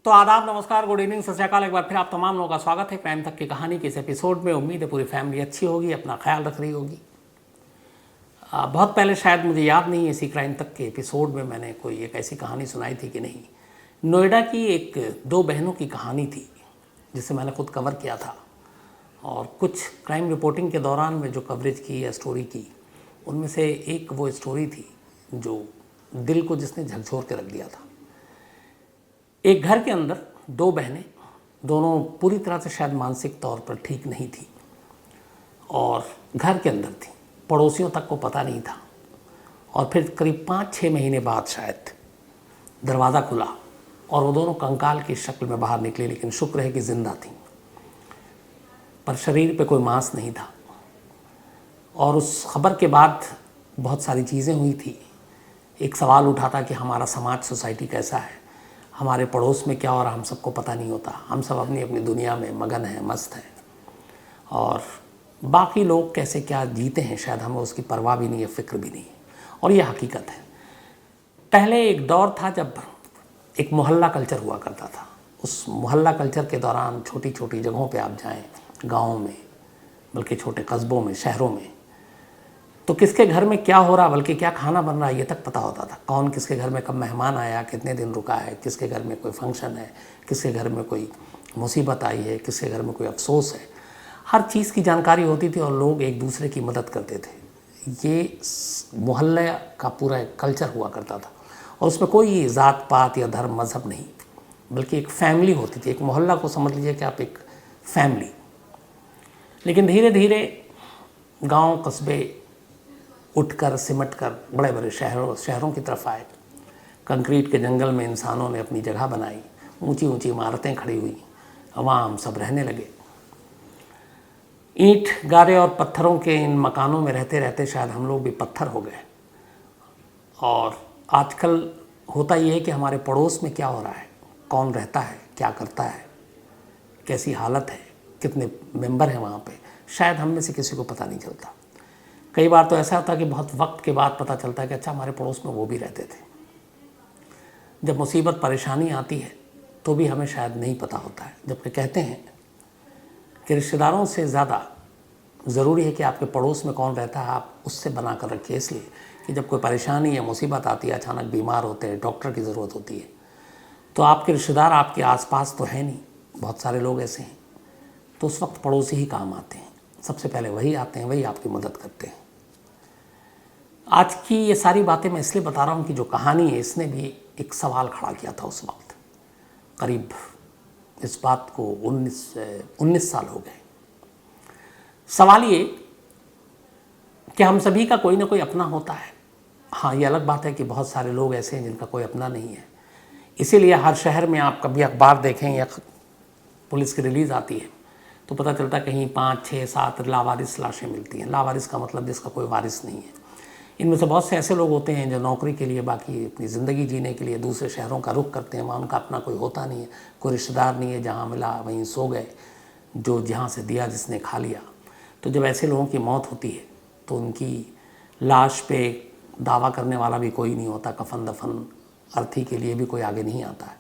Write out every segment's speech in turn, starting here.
तो आदाब, नमस्कार, गुड इवनिंग, सत श्री अकाल। एक बार फिर आप तमाम लोगों का स्वागत है क्राइम तक की कहानी के इस एपिसोड में। उम्मीद है पूरी फैमिली अच्छी होगी, अपना ख्याल रख रही होगी। बहुत पहले, शायद मुझे याद नहीं है, इसी क्राइम तक के एपिसोड में मैंने कोई एक ऐसी कहानी सुनाई थी कि नहीं। नोएडा की एक दो बहनों की कहानी थी जिसे मैंने खुद कवर किया था, और कुछ क्राइम रिपोर्टिंग के दौरान में जो कवरेज की या स्टोरी की, उनमें से एक वो स्टोरी थी जो दिल को जिसने झकझोर के रख दिया था। एक घर के अंदर दो बहनें, दोनों पूरी तरह से शायद मानसिक तौर पर ठीक नहीं थी और घर के अंदर थी, पड़ोसियों तक को पता नहीं था। और फिर करीब 5-6 महीने बाद शायद दरवाज़ा खुला और वो दोनों कंकाल की शक्ल में बाहर निकली, लेकिन शुक्र है कि जिंदा थी, पर शरीर पे कोई मांस नहीं था। और उस खबर के बाद बहुत सारी चीज़ें हुई थी। एक सवाल उठा था कि हमारा समाज, सोसाइटी कैसा है, हमारे पड़ोस में क्या हो रहा, हम सबको पता नहीं होता। हम सब अपनी अपनी दुनिया में मगन हैं, मस्त हैं, और बाकी लोग कैसे क्या जीते हैं शायद हमें उसकी परवाह भी नहीं है, फ़िक्र भी नहीं है। और ये हकीकत है। पहले एक दौर था जब एक मोहल्ला कल्चर हुआ करता था। उस मोहल्ला कल्चर के दौरान छोटी छोटी जगहों पे आप जाएं, गाँव में, बल्कि छोटे कस्बों में, शहरों में, तो किसके घर में क्या हो रहा, बल्कि क्या खाना बन रहा है, ये तक पता होता था। कौन किसके घर में कब मेहमान आया, कितने दिन रुका है, किसके घर में कोई फंक्शन है, किसके घर में कोई मुसीबत आई है, किसके घर में कोई अफसोस है। हर चीज़ की जानकारी होती थी और लोग एक दूसरे की मदद करते थे। ये मोहल्ले का पूरा एक कल्चर हुआ करता था, और उसमें कोई ज़ात पात या धर्म मज़हब नहीं, बल्कि एक फैमिली होती थी। एक मोहल्ला को समझ लीजिए कि आप एक फैमिली। लेकिन धीरे धीरे गाँव, कस्बे उठकर, सिमटकर बड़े बड़े शहरों की तरफ आए। कंक्रीट के जंगल में इंसानों ने अपनी जगह बनाई, ऊंची ऊंची इमारतें खड़ी हुई, वहाँ हम सब रहने लगे। ईंट, गारे और पत्थरों के इन मकानों में रहते रहते शायद हम लोग भी पत्थर हो गए। और आजकल होता ये है कि हमारे पड़ोस में क्या हो रहा है, कौन रहता है, क्या करता है, कैसी हालत है, कितने मेंबर हैं वहाँ पे, शायद हम में से किसी को पता नहीं चलता। कई बार तो ऐसा होता है कि बहुत वक्त के बाद पता चलता है कि अच्छा, हमारे पड़ोस में वो भी रहते थे। जब मुसीबत, परेशानी आती है तो भी हमें शायद नहीं पता होता है। जबकि कहते हैं कि रिश्तेदारों से ज़्यादा ज़रूरी है कि आपके पड़ोस में कौन रहता है, आप उससे बना कर रखिए। इसलिए कि जब कोई परेशानी या मुसीबत आती है, अचानक बीमार होते हैं, डॉक्टर की ज़रूरत होती है, तो आपके रिश्तेदार आपके आसपास तो है नहीं, बहुत सारे लोग ऐसे हैं, तो उस वक्त पड़ोसी ही काम आते हैं। सबसे पहले वही आते हैं, वही आपकी मदद करते हैं। आज की ये सारी बातें मैं इसलिए बता रहा हूँ कि जो कहानी है, इसने भी एक सवाल खड़ा किया था उस वक्त। करीब इस बात को 19 साल हो गए। सवाल ये कि हम सभी का कोई ना कोई अपना होता है। हाँ, ये अलग बात है कि बहुत सारे लोग ऐसे हैं जिनका कोई अपना नहीं है। इसीलिए हर शहर में आप कभी अखबार देखें या पुलिस की रिलीज़ आती है तो पता चलता है कहीं 5, 6, 7 लावारिस लाशें मिलती हैं। लावारिस का मतलब जिसका कोई वारिस नहीं है। इनमें से बहुत से ऐसे लोग होते हैं जो नौकरी के लिए, बाकी अपनी ज़िंदगी जीने के लिए दूसरे शहरों का रुख करते हैं। वहाँ उनका अपना कोई होता नहीं है, कोई रिश्तेदार नहीं है, जहाँ मिला वहीं सो गए, जो जहाँ से दिया जिसने खा लिया। तो जब ऐसे लोगों की मौत होती है तो उनकी लाश पे दावा करने वाला भी कोई नहीं होता, कफन दफन अर्थी के लिए भी कोई आगे नहीं आता है।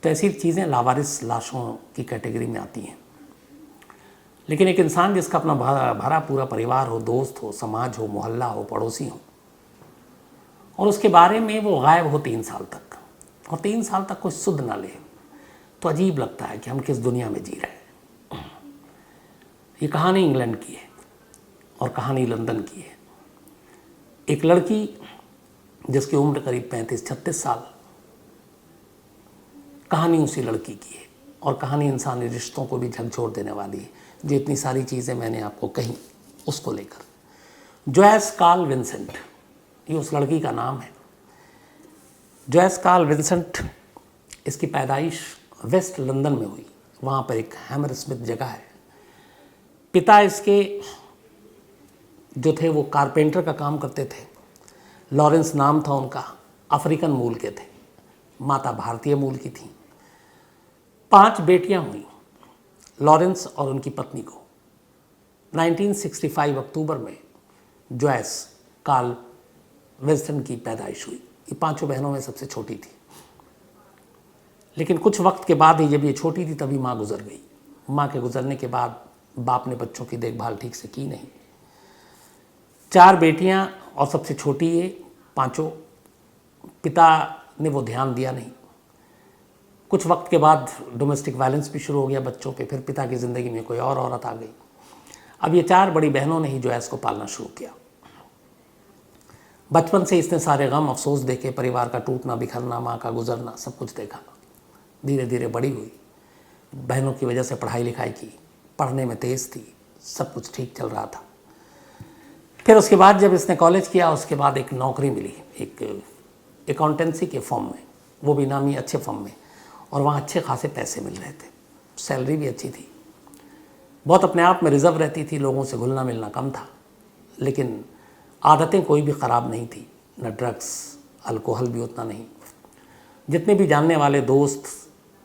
तो ऐसी चीज़ें लावारिस लाशों की कैटेगरी में आती हैं। लेकिन एक इंसान जिसका अपना भरा पूरा परिवार हो, दोस्त हो, समाज हो, मोहल्ला हो, पड़ोसी हो, और उसके बारे में वो गायब हो 3 साल तक, और 3 साल तक कोई सुध ना ले, तो अजीब लगता है कि हम किस दुनिया में जी रहे हैं। ये कहानी इंग्लैंड की है और कहानी लंदन की है। एक लड़की जिसकी उम्र करीब 35-36 साल, कहानी उसी लड़की की है, और कहानी इंसानी रिश्तों को भी झकझोर देने वाली है। जो इतनी सारी चीज़ें मैंने आपको कही उसको लेकर। जॉयस कार्ल विंसेंट, ये उस लड़की का नाम है। जॉयस कार्ल विंसेंट, इसकी पैदाइश वेस्ट लंदन में हुई। वहाँ पर एक हैमरस्मिथ जगह है। पिता इसके जो थे वो कारपेंटर का काम करते थे। लॉरेंस नाम था उनका, अफ्रीकन मूल के थे। माता भारतीय मूल की थी। 5 बेटियां हुई लॉरेंस और उनकी पत्नी को। 1965 अक्टूबर में जॉयस कार्ल विंसेंट की पैदाइश हुई। ये 5 बहनों में सबसे छोटी थी। लेकिन कुछ वक्त के बाद ही, जब ये छोटी थी तभी माँ गुजर गई। माँ के गुजरने के बाद बाप ने बच्चों की देखभाल ठीक से की नहीं। 4 बेटियां और सबसे छोटी ये, पांचों। पिता ने वो ध्यान दिया नहीं। कुछ वक्त के बाद डोमेस्टिक वायलेंस भी शुरू हो गया बच्चों पे। फिर पिता की ज़िंदगी में कोई और औरत आ गई। अब ये 4 बड़ी बहनों ने ही जोयस को पालना शुरू किया। बचपन से इसने सारे गम अफसोस देखे, परिवार का टूटना बिखरना, माँ का गुजरना, सब कुछ देखा। धीरे धीरे बड़ी हुई, बहनों की वजह से पढ़ाई लिखाई की, पढ़ने में तेज़ थी, सब कुछ ठीक चल रहा था। फिर उसके बाद जब इसने कॉलेज किया, उसके बाद एक नौकरी मिली एक अकाउंटेंसी के फर्म में, वो भी नामी अच्छे फर्म में, और वहाँ अच्छे खासे पैसे मिल रहे थे, सैलरी भी अच्छी थी। बहुत अपने आप में रिजर्व रहती थी, लोगों से घुलना मिलना कम था, लेकिन आदतें कोई भी ख़राब नहीं थी, न ड्रग्स, अल्कोहल भी उतना नहीं। जितने भी जानने वाले दोस्त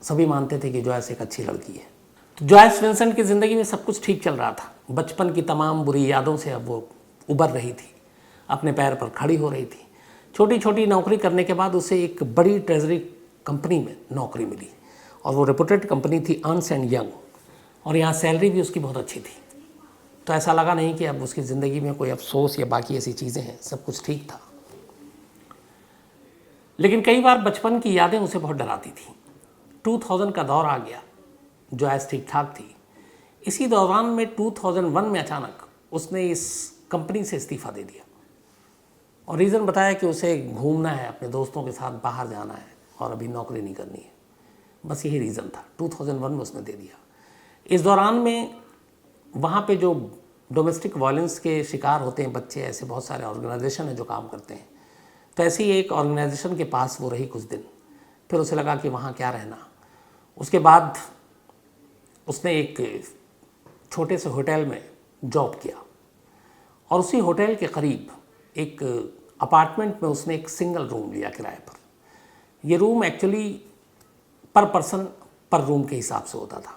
सभी मानते थे कि जॉयस एक अच्छी लड़की है। तो जॉयस विंसेंट की ज़िंदगी में सब कुछ ठीक चल रहा था। बचपन की तमाम बुरी यादों से अब वो उबर रही थी, अपने पैर पर खड़ी हो रही थी। छोटी छोटी नौकरी करने के बाद उसे एक बड़ी ट्रेजरी कंपनी में नौकरी मिली, और वो रेपुटेड कंपनी थी, अर्न्स्ट एंड यंग, और यहाँ सैलरी भी उसकी बहुत अच्छी थी। तो ऐसा लगा नहीं कि अब उसकी ज़िंदगी में कोई अफसोस या बाकी ऐसी चीज़ें हैं, सब कुछ ठीक था। लेकिन कई बार बचपन की यादें उसे बहुत डराती थी। 2000 का दौर आ गया, जॉयस ठीक ठाक थी। इसी दौरान में 2001 में अचानक उसने इस कंपनी से इस्तीफ़ा दे दिया, और रीज़न बताया कि उसे घूमना है, अपने दोस्तों के साथ बाहर जाना है, और अभी नौकरी नहीं करनी है। बस यही रीज़न था। 2001 में उसने दे दिया। इस दौरान में वहाँ पे जो डोमेस्टिक वायलेंस के शिकार होते हैं बच्चे, ऐसे बहुत सारे ऑर्गेनाइजेशन हैं जो काम करते हैं। तो ऐसी ही एक ऑर्गेनाइजेशन के पास वो रही कुछ दिन। फिर उसे लगा कि वहाँ क्या रहना। उसके बाद उसने एक छोटे से होटल में जॉब किया, और उसी होटल के करीब एक अपार्टमेंट में उसने एक सिंगल रूम लिया किराए पर। ये रूम एक्चुअली पर पर्सन पर रूम के हिसाब से होता था,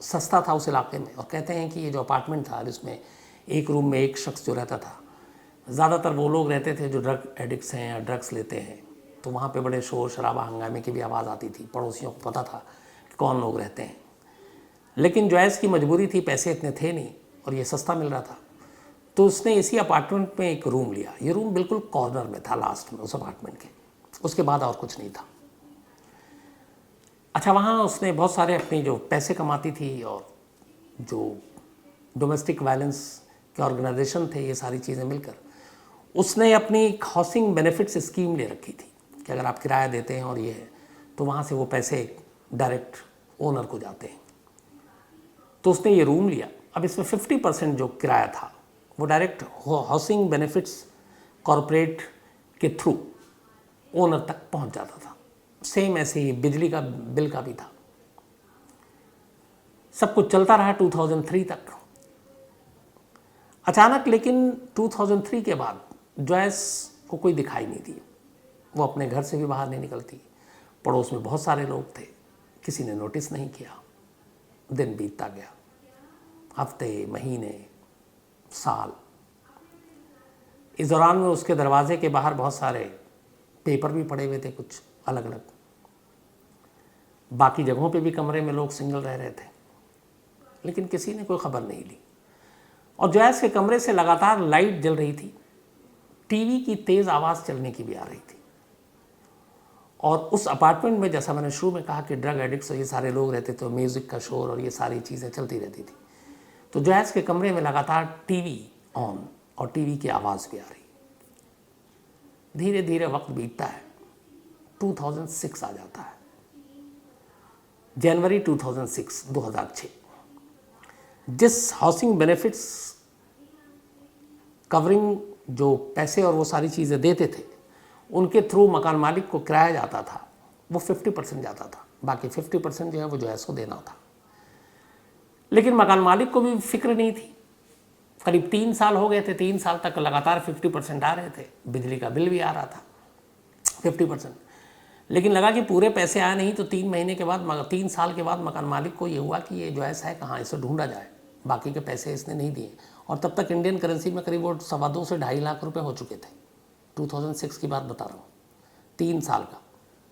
सस्ता था उस इलाके में। और कहते हैं कि ये जो अपार्टमेंट था, जिसमें एक रूम में एक शख्स जो रहता था, ज़्यादातर वो लोग रहते थे जो ड्रग एडिक्ट्स हैं या ड्रग्स लेते हैं। तो वहाँ पे बड़े शोर शराबा हंगामे की भी आवाज़ आती थी। पड़ोसियों को पता था कि कौन लोग रहते हैं। लेकिन जॉयस की मजबूरी थी, पैसे इतने थे नहीं, और ये सस्ता मिल रहा था। तो उसने इसी अपार्टमेंट में एक रूम लिया। ये रूम बिल्कुल कॉर्नर में था, लास्ट में उस अपार्टमेंट के। उसके बाद और कुछ नहीं था। अच्छा, वहाँ उसने बहुत सारे अपने जो पैसे कमाती थी, और जो डोमेस्टिक वायलेंस के ऑर्गेनाइजेशन थे, ये सारी चीज़ें मिलकर उसने अपनी एक हाउसिंग बेनिफिट्स स्कीम ले रखी थी कि अगर आप किराया देते हैं और ये है, तो वहाँ से वो पैसे डायरेक्ट ओनर को जाते हैं। तो उसने ये रूम लिया। अब इसमें 50% जो किराया था वो डायरेक्ट हाउसिंग बेनिफिट्स कॉरपोरेट के थ्रू ओनर तक पहुँच जाता था। सेम ऐसे ही बिजली का बिल का भी था। सब कुछ चलता रहा 2003 तक। अचानक लेकिन 2003 के बाद जॉयस को कोई दिखाई नहीं दी। वो अपने घर से भी बाहर नहीं निकलती। पड़ोस में बहुत सारे लोग थे, किसी ने नोटिस नहीं किया। दिन बीतता गया, हफ्ते, महीने, साल। इस दौरान में उसके दरवाजे के बाहर बहुत सारे पेपर भी पड़े हुए थे, कुछ अलग अलग। बाकी जगहों पे भी कमरे में लोग सिंगल रह रहे थे, लेकिन किसी ने कोई खबर नहीं ली। और जॉयस के कमरे से लगातार लाइट जल रही थी, टीवी की तेज़ आवाज़ चलने की भी आ रही थी। और उस अपार्टमेंट में, जैसा मैंने शुरू में कहा कि ड्रग एडिक्ट्स और ये सारे लोग रहते थे, म्यूज़िक का शोर और ये सारी चीज़ें चलती रहती थी। तो जॉयस के कमरे में लगातार टीवी ऑन और टीवी की आवाज़ भी आ रही। धीरे धीरे वक्त बीतता है, 2006 आ जाता है, जनवरी 2006। जिस हाउसिंग बेनिफिट्स कवरिंग जो पैसे और वो सारी चीज़ें देते थे, उनके थ्रू मकान मालिक को किराया जाता था, वो 50% जाता था। बाकी 50% जो है वो जॉयस को देना था। लेकिन मकान मालिक को भी फिक्र नहीं थी। करीब 3 साल हो गए थे, 3 साल तक लगातार 50% आ रहे थे। बिजली का बिल भी आ रहा था 50%। लेकिन लगा कि पूरे पैसे आए नहीं तो 3 महीने के बाद, 3 साल के बाद मकान मालिक को ये हुआ कि ये जॉयस है कहाँ, इसे ढूंढा जाए। बाकी के पैसे इसने नहीं दिए। और तब तक इंडियन करेंसी में करीब वो 2.25 से 2.5 लाख रुपए हो चुके थे। 2006 की बात बता रहा हूँ। 3 साल का,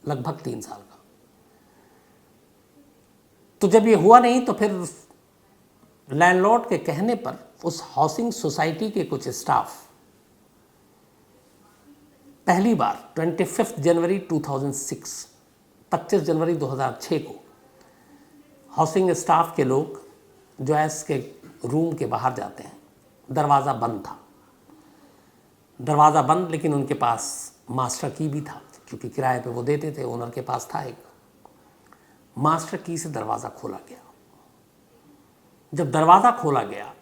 लगभग 3 साल का। तो जब ये हुआ नहीं तो फिर लैंडलॉर्ड के कहने पर उस हाउसिंग सोसाइटी के कुछ स्टाफ पहली बार 25 जनवरी 2006 25 जनवरी 2006 को हाउसिंग स्टाफ के लोग जॉयस के रूम के बाहर जाते हैं। दरवाज़ा बंद था, दरवाज़ा बंद, लेकिन उनके पास मास्टर की भी था, क्योंकि किराए पे वो देते थे, ओनर के पास था एक। मास्टर की से दरवाज़ा खोला गया। जब दरवाज़ा खोला गया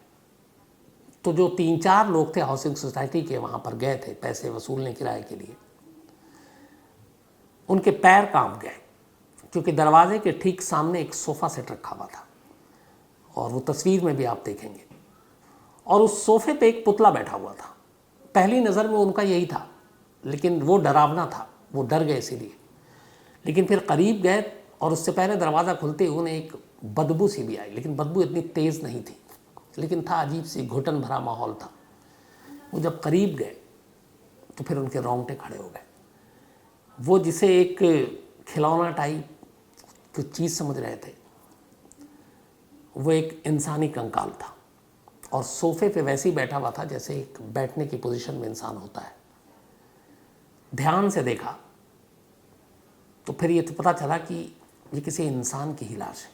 तो जो 3-4 लोग थे हाउसिंग सोसाइटी के वहाँ पर गए थे पैसे वसूलने किराए के लिए, उनके पैर कांप गए, क्योंकि दरवाजे के ठीक सामने एक सोफ़ा सेट रखा हुआ था, और वो तस्वीर में भी आप देखेंगे, और उस सोफे पे एक पुतला बैठा हुआ था। पहली नज़र में उनका यही था, लेकिन वो डरावना था, वो डर गए इसीलिए। लेकिन फिर करीब गए और उससे पहले दरवाज़ा खुलते ही उन्हें एक बदबू सी भी आई, लेकिन बदबू इतनी तेज़ नहीं थी, लेकिन था अजीब सी, घुटन भरा माहौल था। वो जब करीब गए तो फिर उनके रोंगटे खड़े हो गए। वो जिसे एक खिलौना टाइप कुछ चीज़ समझ रहे थे, वो एक इंसानी कंकाल था, और सोफे पे वैसे ही बैठा हुआ था जैसे एक बैठने की पोजीशन में इंसान होता है। ध्यान से देखा तो फिर ये तो पता चला कि ये किसी इंसान की ही लाश है,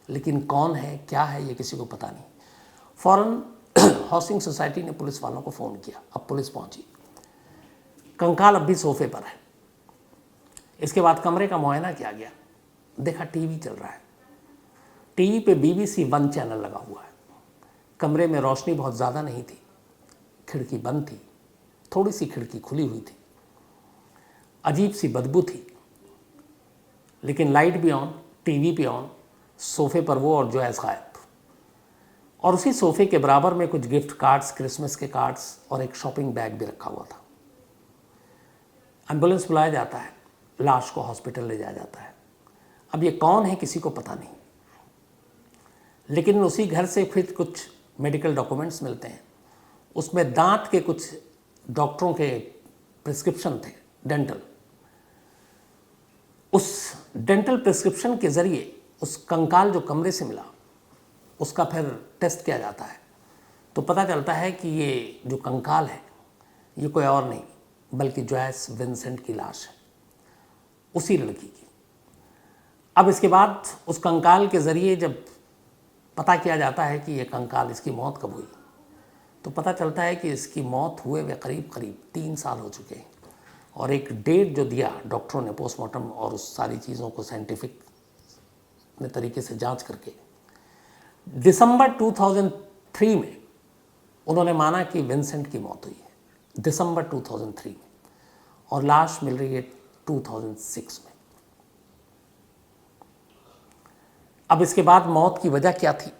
लेकिन कौन है क्या है ये किसी को पता नहीं। फ़ौरन हाउसिंग सोसाइटी ने पुलिस वालों को फ़ोन किया। अब पुलिस पहुंची, कंकाल अब भी सोफे पर है। इसके बाद कमरे का मुआयना किया गया, देखा टीवी चल रहा है, टीवी पे BBC 1 चैनल लगा हुआ है। कमरे में रोशनी बहुत ज़्यादा नहीं थी, खिड़की बंद थी, थोड़ी सी खिड़की खुली हुई थी, अजीब सी बदबू थी, लेकिन लाइट भी ऑन, टीवी भी ऑन, सोफे पर वो और जॉयस गायब। और उसी सोफे के बराबर में कुछ गिफ्ट कार्ड्स, क्रिसमस के कार्ड्स, और एक शॉपिंग बैग भी रखा हुआ था। एम्बुलेंस बुलाया जाता है, लाश को हॉस्पिटल ले जाया जाता है। अब ये कौन है किसी को पता नहीं, लेकिन उसी घर से फिर कुछ मेडिकल डॉक्यूमेंट्स मिलते हैं। उसमें दांत के कुछ डॉक्टरों के प्रिस्क्रिप्शन थे, डेंटल। उस डेंटल प्रिस्क्रिप्शन के ज़रिए उस कंकाल जो कमरे से मिला उसका फिर टेस्ट किया जाता है, तो पता चलता है कि ये जो कंकाल है ये कोई और नहीं बल्कि जॉयस विंसेंट की लाश है, उसी लड़की की। अब इसके बाद उस कंकाल के ज़रिए जब पता किया जाता है कि ये कंकाल, इसकी मौत कब हुई, तो पता चलता है कि इसकी मौत हुए वे करीब 3 साल हो चुके हैं। और एक डेट जो दिया डॉक्टरों ने पोस्टमार्टम और उस सारी चीज़ों को साइंटिफिक तरीके से जांच करके, दिसंबर 2003 में उन्होंने माना कि विंसेंट की मौत हुई है, दिसंबर 2003 में, और लाश मिल रही है 2006 में। अब इसके बाद मौत की वजह क्या थी,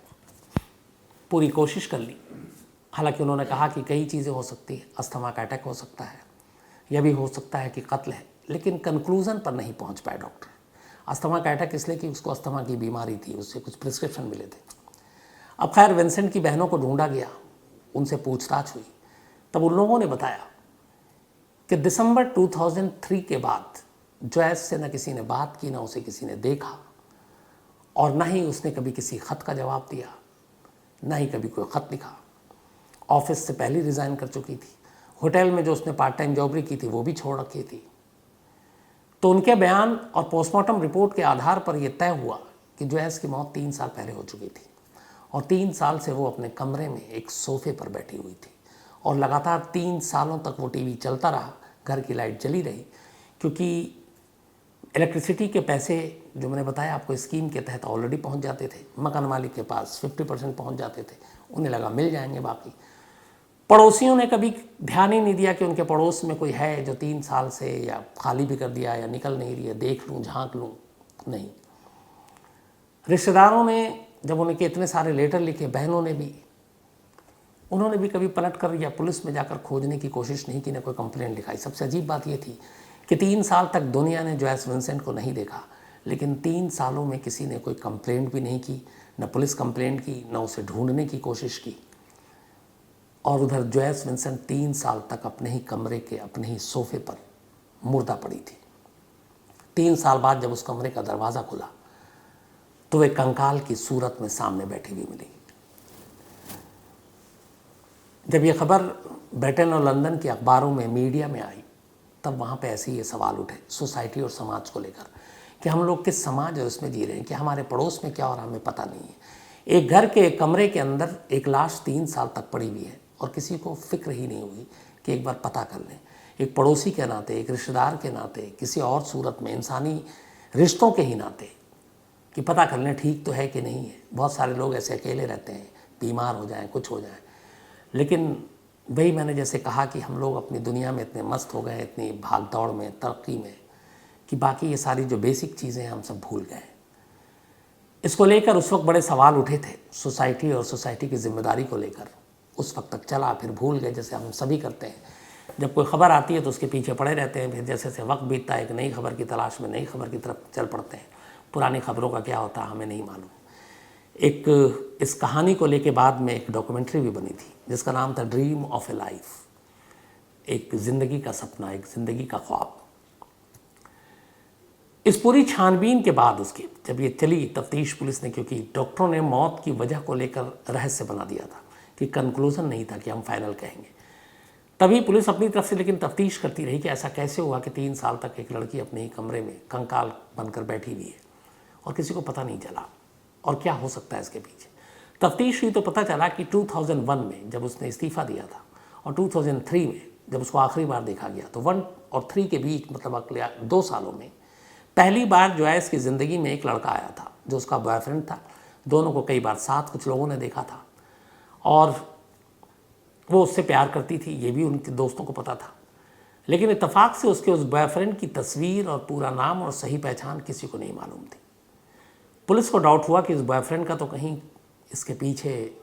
पूरी कोशिश कर ली। हालांकि उन्होंने कहा कि कई चीज़ें हो सकती है, अस्थमा का अटैक हो सकता है, यह भी हो सकता है कि कत्ल है, लेकिन कंक्लूज़न पर नहीं पहुंच पाए डॉक्टर। अस्थमा का अटैक इसलिए कि उसको अस्थमा की बीमारी थी, उससे कुछ प्रिस्क्रिप्शन मिले थे। अब खैर विंसेंट की बहनों को ढूंढा गया, उनसे पूछताछ हुई, तब उन लोगों ने बताया कि दिसंबर 2003 के बाद जॉयस से न किसी ने बात की, न उसे किसी ने देखा, और न ही उसने कभी किसी ख़त का जवाब दिया, न ही कभी कोई ख़त लिखा। ऑफिस से पहले रिज़ाइन कर चुकी थी, होटल में जो उसने पार्ट टाइम जॉबरी की थी वो भी छोड़ रखी थी। तो उनके बयान और पोस्टमार्टम रिपोर्ट के आधार पर यह तय हुआ कि जॉयस की मौत 3 साल पहले हो चुकी थी, और 3 साल से वो अपने कमरे में एक सोफे पर बैठी हुई थी, और लगातार 3 सालों तक वो टीवी चलता रहा, घर की लाइट जली रही, क्योंकि इलेक्ट्रिसिटी के पैसे जो मैंने बताया आपको स्कीम के तहत ऑलरेडी पहुंच जाते थे, मकान मालिक के पास 50% पहुंच जाते थे, उन्हें लगा मिल जाएंगे बाकी। पड़ोसियों ने कभी ध्यान ही नहीं दिया कि उनके पड़ोस में कोई है जो 3 साल से या खाली भी कर दिया या निकल नहीं रही है, देख लूँ झांक लूँ, नहीं। रिश्तेदारों ने जब उनके इतने सारे लेटर लिखे, बहनों ने भी, उन्होंने भी कभी पलट कर या पुलिस में जाकर खोजने की कोशिश नहीं की, न कोई कंप्लेंट लिखाई। सबसे अजीब बात यह थी कि 3 साल तक दुनिया ने जॉयस विंसेंट को नहीं देखा, लेकिन 3 सालों में किसी ने कोई कंप्लेंट भी नहीं की, न पुलिस कंप्लेंट की, न उसे ढूंढने की कोशिश की। और उधर जॉयस विंसेंट 3 साल तक अपने ही कमरे के अपने ही सोफे पर मुर्दा पड़ी थी। 3 साल बाद जब उस कमरे का दरवाज़ा खुला तो वे कंकाल की सूरत में सामने बैठी हुई मिली। जब ये खबर ब्रिटेन और लंदन के अखबारों में, मीडिया में आई, तब वहाँ पे ऐसे ये सवाल उठे सोसाइटी और समाज को लेकर कि हम लोग किस समाज और उसमें जी रहे हैं, कि हमारे पड़ोस में क्या हो रहा है हमें पता नहीं है। एक घर के एक कमरे के अंदर एक लाश 3 साल तक पड़ी हुई है और किसी को फिक्र ही नहीं हुई कि एक बार पता कर लें। एक पड़ोसी के नाते, एक रिश्तेदार के नाते, किसी और सूरत में, इंसानी रिश्तों के ही नाते, कि पता कर लें ठीक तो है कि नहीं है। बहुत सारे लोग ऐसे अकेले रहते हैं, बीमार हो जाएं, कुछ हो जाए। लेकिन वही मैंने जैसे कहा कि हम लोग अपनी दुनिया में इतने मस्त हो गए, इतनी भाग दौड़ में, तरक्की में, कि बाकी ये सारी जो बेसिक चीज़ें हैं हम सब भूल गए। इसको लेकर उस वक्त बड़े सवाल उठे थे सोसाइटी और सोसाइटी की जिम्मेदारी को लेकर। उस वक्त तक चला, फिर भूल गए, जैसे हम सभी करते हैं। जब कोई खबर आती है तो उसके पीछे पड़े रहते हैं, फिर जैसे जैसे वक्त बीतता है एक नई खबर की तलाश में नई खबर की तरफ चल पड़ते हैं। पुरानी खबरों का क्या होता है हमें नहीं मालूम। एक इस कहानी को लेके बाद में एक डॉक्यूमेंट्री भी बनी थी जिसका नाम था ड्रीम ऑफ ए लाइफ, एक ज़िंदगी का सपना, एक ज़िंदगी का ख्वाब। इस पूरी छानबीन के बाद उसके जब ये चली तफ्तीश पुलिस ने, क्योंकि डॉक्टरों ने मौत की वजह को लेकर रहस्य बना दिया था कि कंक्लूजन नहीं था कि हम फाइनल कहेंगे, तभी पुलिस अपनी तरफ से लेकिन तफ्तीश करती रही कि ऐसा कैसे हुआ कि 3 साल तक एक लड़की अपने ही कमरे में कंकाल बनकर बैठी हुई है और किसी को पता नहीं चला और क्या हो सकता है इसके पीछे। तफ्तीश हुई तो पता चला कि 2001 में जब उसने इस्तीफ़ा दिया था और 2003 में जब उसको आखिरी बार देखा गया, तो 1 और 3 के बीच, मतलब अगले 2 सालों में पहली बार जॉयस की ज़िंदगी में एक लड़का आया था जो उसका बॉयफ्रेंड था। दोनों को कई बार साथ कुछ लोगों ने देखा था और वो उससे प्यार करती थी, ये भी उनके दोस्तों को पता था। लेकिन इत्तेफाक से उसके उस बॉयफ्रेंड की तस्वीर और पूरा नाम और सही पहचान किसी को नहीं मालूम थी। पुलिस को डाउट हुआ कि इस बॉयफ्रेंड का तो कहीं इसके पीछे,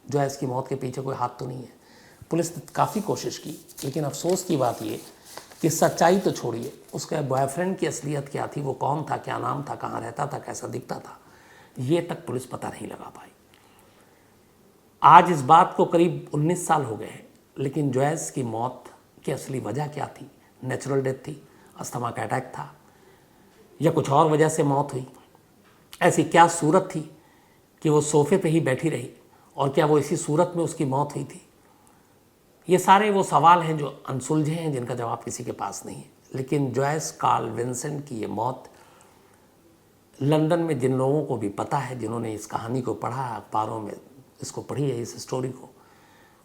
जॉयस की मौत के पीछे कोई हाथ तो नहीं है। पुलिस ने काफ़ी कोशिश की, लेकिन अफसोस की बात ये कि सच्चाई तो छोड़िए, उसके बॉयफ्रेंड की असलियत क्या थी, वो कौन था, क्या नाम था, कहाँ रहता था, कैसा दिखता था, ये तक पुलिस पता नहीं लगा पाई। आज इस बात को करीब 19 साल हो गए हैं, लेकिन जॉयस की मौत की असली वजह क्या थी? नेचुरल डेथ थी, अस्थमा का अटैक था, या कुछ और वजह से मौत हुई? ऐसी क्या सूरत थी कि वो सोफे पे ही बैठी रही, और क्या वो इसी सूरत में उसकी मौत हुई थी? ये सारे वो सवाल हैं जो अनसुलझे हैं, जिनका जवाब किसी के पास नहीं है। लेकिन जॉयस कार्ल विंसेंट की ये मौत लंदन में जिन लोगों को भी पता है, जिन्होंने इस कहानी को पढ़ा, अखबारों में इसको पढ़ी है, इस स्टोरी को,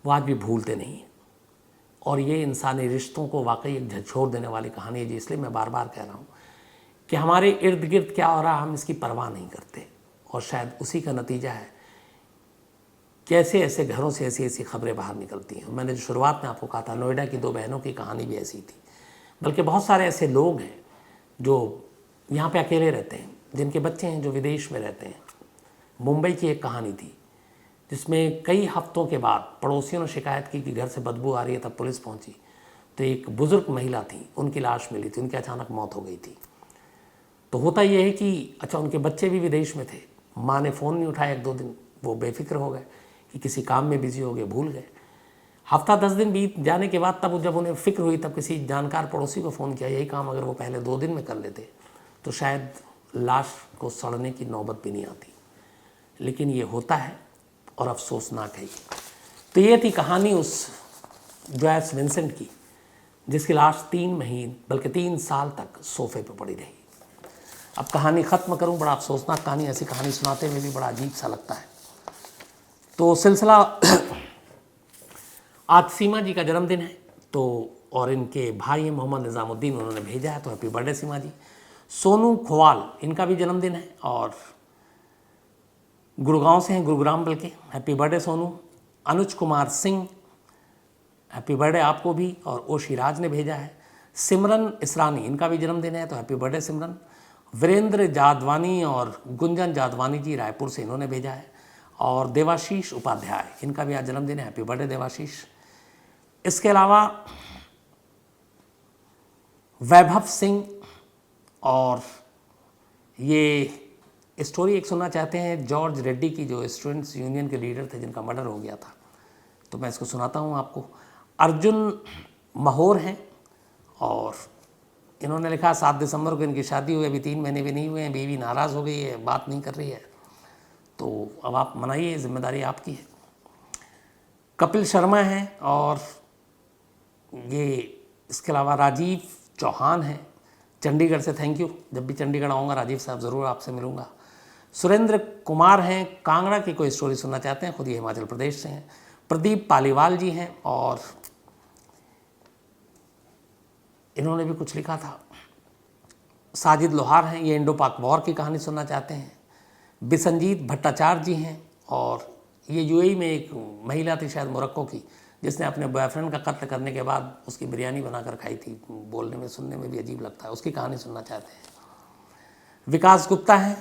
वो आज भी भूलते नहीं हैं। और ये इंसानी रिश्तों को वाकई एक झकझोर देने वाली कहानी है, जी। इसलिए मैं बार बार कह रहा हूँ कि हमारे इर्द गिर्द क्या हो रहा है हम इसकी परवाह नहीं करते, और शायद उसी का नतीजा है कि ऐसे ऐसे घरों से ऐसी ऐसी खबरें बाहर निकलती हैं। मैंने जो शुरुआत में आपको कहा था, नोएडा की 2 बहनों की कहानी भी ऐसी थी। बल्कि बहुत सारे ऐसे लोग हैं जो यहाँ पे अकेले रहते हैं, जिनके बच्चे हैं जो विदेश में रहते हैं। मुंबई की एक कहानी थी जिसमें कई हफ्तों के बाद पड़ोसियों ने शिकायत की कि घर से बदबू आ रही है, तब पुलिस पहुंची तो एक बुज़ुर्ग महिला थी, उनकी लाश मिली थी, उनकी अचानक मौत हो गई थी। तो होता यह है कि अच्छा, उनके बच्चे भी विदेश में थे, माँ ने फ़ोन नहीं उठाया 1-2 दिन, वो बेफिक्र हो गए कि किसी काम में बिजी हो गए, भूल गए। हफ्ता 10 दिन बीत जाने के बाद तब जब उन्हें फ़िक्र हुई, तब किसी जानकार पड़ोसी को फ़ोन किया। यही काम अगर वो पहले 2 दिन में कर लेते तो शायद लाश को सड़ने की नौबत भी नहीं आती। लेकिन ये होता है और अफसोसनाक है। तो ये थी कहानी उस जॉयस विंसेंट की, जिसकी लाश 3 महीने बल्कि 3 साल तक सोफे पर पड़ी रही। अब कहानी ख़त्म करूं, बड़ा अफसोसनाक कहानी, ऐसी कहानी सुनाते हुए भी बड़ा अजीब सा लगता है। तो सिलसिला आज सीमा जी का जन्मदिन है, तो और इनके भाई हैं मोहम्मद निज़ामुद्दीन, उन्होंने भेजा है, तो हैप्पी बर्थडे सीमा जी। सोनू खोवाल, इनका भी जन्मदिन है और गुड़गांव से हैं, गुरुग्राम बल्कि, happy birthday Sonu. Anuj Kumar Singh, happy birthday आपको भी, और ओ शिराज ने भेजा है। सिमरन इसरानी, इनका भी जन्मदिन है, तो हैप्पी बर्थडे सिमरन। वीरेंद्र जादवानी और गुंजन जादवानी जी रायपुर से, इन्होंने भेजा है। और देवाशीष उपाध्याय, इनका भी आज जन्मदिन है, हैप्पी बर्थडे देवाशीष। इसके अलावा वैभव सिंह, और ये स्टोरी एक सुनना चाहते हैं जॉर्ज रेड्डी की, जो स्टूडेंट्स यूनियन के लीडर थे जिनका मर्डर हो गया था, तो मैं इसको सुनाता हूँ आपको। अर्जुन महोर हैं और इन्होंने लिखा 7 दिसंबर को इनकी शादी हुई, अभी 3 महीने भी नहीं हुए हैं, बीवी नाराज़ हो गई है, बात नहीं कर रही है। तो अब आप मनाइए, जिम्मेदारी आपकी है। कपिल शर्मा हैं और ये इसके अलावा राजीव चौहान हैं चंडीगढ़ से, थैंक यू। जब भी चंडीगढ़ आऊँगा राजीव साहब ज़रूर आपसे मिलूँगा। सुरेंद्र कुमार हैं, कांगड़ा की कोई स्टोरी सुनना चाहते हैं, खुद ये हिमाचल प्रदेश से हैं। प्रदीप पालीवाल जी हैं और इन्होंने भी कुछ लिखा था। साजिद लोहार हैं, ये इंडो पाक वॉर की कहानी सुनना चाहते हैं। बिसंजीत भट्टाचार्य जी हैं और ये यूएई में एक महिला थी शायद मोरक्को की, जिसने अपने बॉयफ्रेंड का कत्ल करने के बाद उसकी बिरयानी बनाकर खाई थी। बोलने में सुनने में भी अजीब लगता है, उसकी कहानी सुनना चाहते हैं। विकास गुप्ता हैं,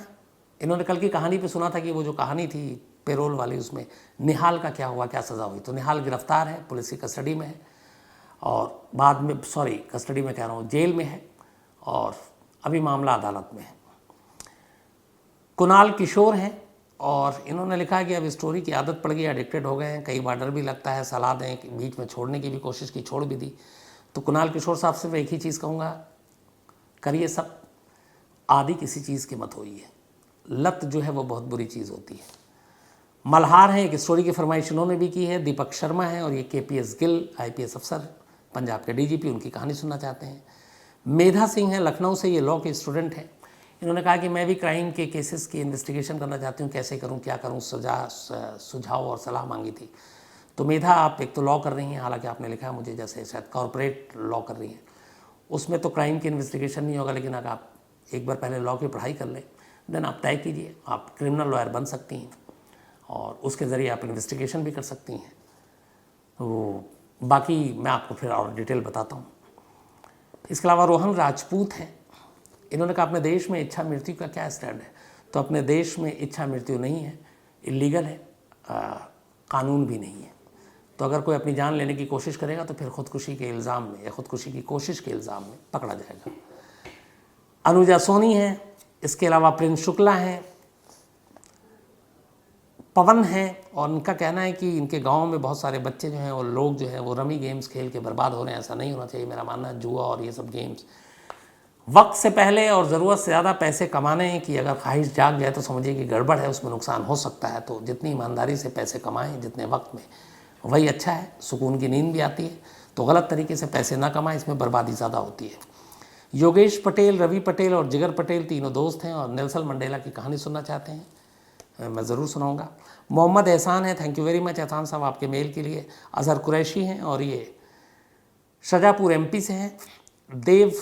इन्होंने कल की कहानी पे सुना था कि वो जो कहानी थी पेरोल वाली, उसमें निहाल का क्या हुआ, क्या सज़ा हुई। तो निहाल गिरफ्तार है, पुलिस की कस्टडी में है और बाद में, सॉरी कस्टडी में कह रहा हूँ, जेल में है और अभी मामला अदालत में है। कुणाल किशोर हैं और इन्होंने लिखा कि अब स्टोरी की आदत पड़ गई, एडिक्टेड हो गए हैं, कई बार डर भी लगता है, सलाह दें कि बीच में छोड़ने की भी कोशिश की, छोड़ भी दी। तो कुणाल किशोर साहब से मैं एक ही चीज़ कहूँगा, करिए सब, आदि किसी चीज़ की मत होइए। लत जो है वो बहुत बुरी चीज़ होती है। मल्हार हैं, एक स्टोरी की फरमाइश उन्होंने भी की है। दीपक शर्मा हैं और ये केपीएस गिल आईपीएस अफसर, पंजाब के डीजीपी, उनकी कहानी सुनना चाहते हैं। मेधा सिंह हैं, लखनऊ से, ये लॉ के स्टूडेंट हैं। इन्होंने कहा कि मैं भी क्राइम के केसेस की इन्वेस्टिगेशन करना चाहती हूँ, कैसे करूँ, क्या करूँ, सुझाव और सलाह मांगी थी। तो मेधा, आप एक तो लॉ कर रही हैं, हालांकि आपने लिखा है मुझे जैसे शायद कॉर्पोरेट लॉ कर रही हैं, उसमें तो क्राइम की इन्वेस्टिगेशन नहीं होगा, लेकिन अगर आप एक बार पहले लॉ की पढ़ाई कर लें, देन आप तय कीजिए, आप क्रिमिनल लॉयर बन सकती हैं और उसके ज़रिए आप इन्वेस्टिगेशन भी कर सकती हैं। तो बाकी मैं आपको फिर और डिटेल बताता हूँ। इसके अलावा रोहन राजपूत हैं, इन्होंने कहा अपने देश में इच्छा मृत्यु का क्या स्टैंड है। तो अपने देश में इच्छा मृत्यु नहीं है, इलीगल है, कानून भी नहीं है। तो अगर कोई अपनी जान लेने की कोशिश करेगा तो फिर खुदकुशी के इल्ज़ाम में या खुदकुशी की कोशिश के इल्ज़ाम में पकड़ा जाएगा। अनुजा सोनी हैं, इसके अलावा प्रिंस शुक्ला हैं, पवन हैं और उनका कहना है कि इनके गांव में बहुत सारे बच्चे जो हैं और लोग जो हैं वो रमी गेम्स खेल के बर्बाद हो रहे हैं। ऐसा नहीं होना चाहिए, मेरा मानना है। जुआ और ये सब गेम्स वक्त से पहले और ज़रूरत से ज़्यादा पैसे कमाने की अगर ख्वाहिश जाग जाए तो समझिए कि गड़बड़ है, उसमें नुकसान हो सकता है। तो जितनी ईमानदारी से पैसे कमाएं जितने वक्त में, वही अच्छा है, सुकून की नींद भी आती है। तो गलत तरीके से पैसे ना कमाएं, इसमें बर्बादी ज़्यादा होती है। योगेश पटेल, रवि पटेल और जिगर पटेल तीनों दोस्त हैं और नेल्सन मंडेला की कहानी सुनना चाहते हैं, मैं ज़रूर सुनाऊंगा। मोहम्मद एहसान है, थैंक यू वेरी मच एहसान साहब आपके मेल के लिए। अजहर कुरैशी हैं और ये शाजापुर एमपी से हैं। देव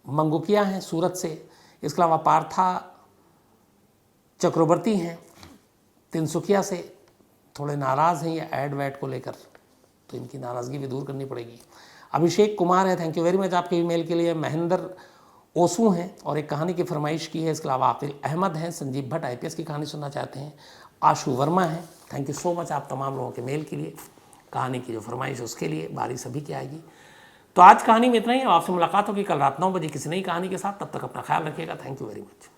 मंगुकिया हैं सूरत से। इसके अलावा पार्था चक्रवर्ती हैं तिनसुकिया से, थोड़े नाराज़ हैं ये ऐड वैड को लेकर, तो इनकी नाराज़गी भी दूर करनी पड़ेगी। अभिषेक कुमार है, थैंक यू वेरी मच आपके ईमेल के लिए। महेंद्र ओसू हैं और एक कहानी की फरमाइश की है। इसके अलावा आकिल अहमद हैं, संजीव भट्ट आईपीएस की कहानी सुनना चाहते हैं। आशु वर्मा हैं, थैंक यू सो मच आप तमाम लोगों के मेल के लिए, कहानी की जो फरमाइश है उसके लिए। बारी सभी की आएगी। तो आज कहानी में इतना ही, आपसे मुलाकात होगी कल रात 9 बजे किसी नई कहानी के साथ। तब तक अपना ख्याल रखिएगा। Thank you very much.